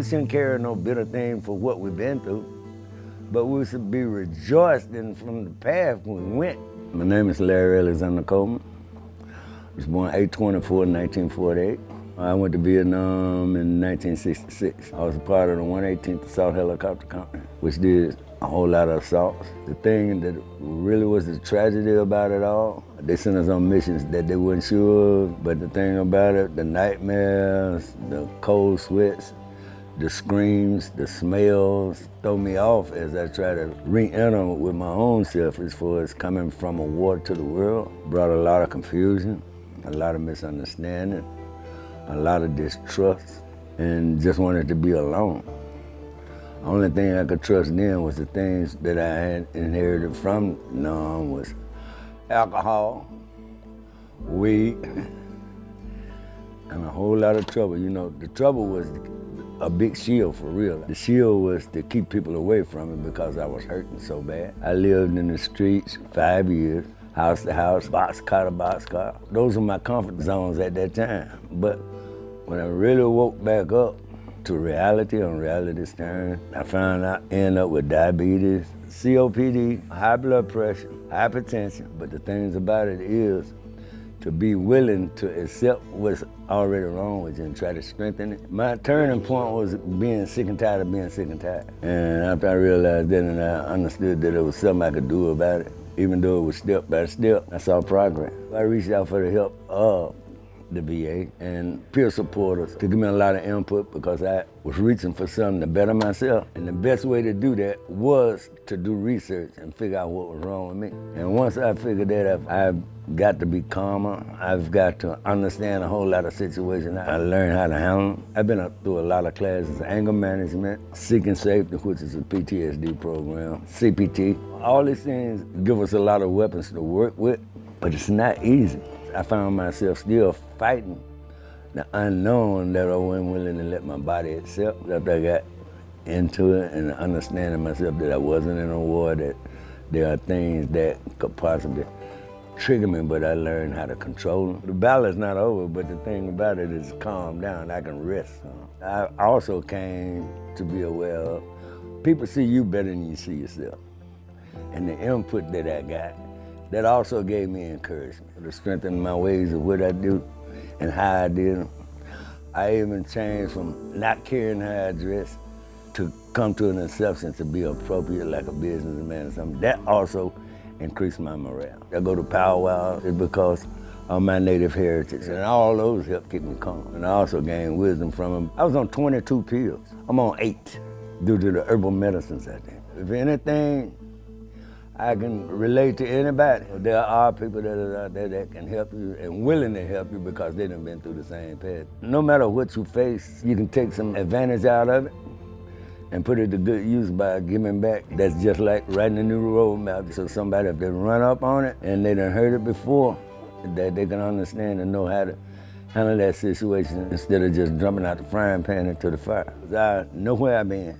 We shouldn't carry no bitter thing for what we've been through, but we should be rejoicing from the path we went. My name is Larry Coleman. I was born 8/24, 1948. I went to Vietnam in 1966. I was a part of the 118th Assault Helicopter Company, which did a whole lot of assaults. The thing that really was the tragedy about it all, they sent us on missions that they weren't sure of, but the thing about it, the nightmares, the cold sweats, the screams, the smells throw me off as I try to re-enter with my own self as far as coming from a war to the world. Brought a lot of confusion, a lot of misunderstanding, a lot of distrust, and just wanted to be alone. The only thing I could trust then was the things that I had inherited from Nam was alcohol, weed, and a whole lot of trouble. You know, the trouble was a big shield for real. The shield was to keep people away from it because I was hurting so bad. I lived in the streets 5 years, house to house, boxcar to boxcar. Those were my comfort zones at that time. But when I really woke back up to reality on reality's terms, I found out I ended up with diabetes, COPD, high blood pressure, hypertension. But the things about it is to be willing to accept what's already wrong with you and try to strengthen it. My turning point was being sick and tired of being sick and tired. And after I realized that and I understood that there was something I could do about it, even though it was step by step, I saw progress. I reached out for the help of the VA and peer supporters to give me a lot of input because I was reaching for something to better myself. And the best way to do that was to do research and figure out what was wrong with me. And once I figured that out, I've got to be calmer. I've got to understand a whole lot of situations. I learned how to handle them. I've been up through a lot of classes, anger management, seeking safety, which is a PTSD program, CPT. All these things give us a lot of weapons to work with, but it's not easy. I found myself still fighting the unknown that I wasn't willing to let my body accept. After I got into it and understanding myself that I wasn't in a war, that there are things that could possibly trigger me, but I learned how to control them. The battle's not over, but the thing about it is calm down, I can rest. I also came to be aware of people see you better than you see yourself. And the input that I got, that also gave me encouragement to strengthen my ways of what I do and how I did them. I even changed from not caring how I dress to come to an acceptance to be appropriate like a businessman or something. That also increased my morale. I go to powwows because of my native heritage, and all those help keep me calm. And I also gained wisdom from them. I was on 22 pills. I'm on 8 due to the herbal medicines out there. If anything, I can relate to anybody. There are people that are out there that can help you and willing to help you because they done been through the same path. No matter what you face, you can take some advantage out of it and put it to good use by giving back. That's just like writing a new roadmap. So somebody, if they run up on it and they done heard it before, that they can understand and know how to handle that situation instead of just jumping out the frying pan into the fire. I know where I've been.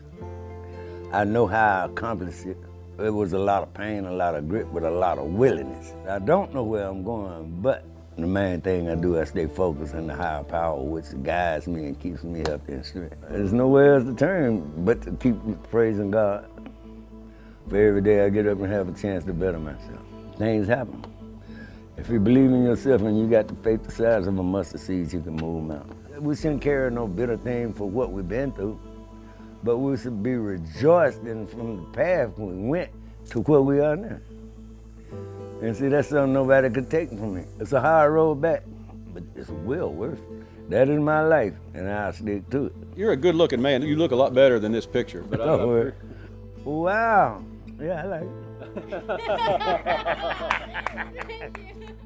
I know how I accomplished it. It was a lot of pain, a lot of grit, but a lot of willingness. I don't know where I'm going, but the main thing I do, I stay focused on the higher power, which guides me and keeps me healthy and straight. There's nowhere else to turn but to keep praising God. For every day I get up and have a chance to better myself. Things happen. If you believe in yourself and you got the faith the size of a mustard seed, you can move mountains. We shouldn't carry no bitter thing for what we've been through, but we should be rejoicing from the path we went to where we are now. And see, that's something nobody could take from me. It's a hard road back, but it's well worth it. That is my life, and I'll stick to it. You're a good-looking man. You look a lot better than this picture. But Wow. Yeah, I like it. Thank you.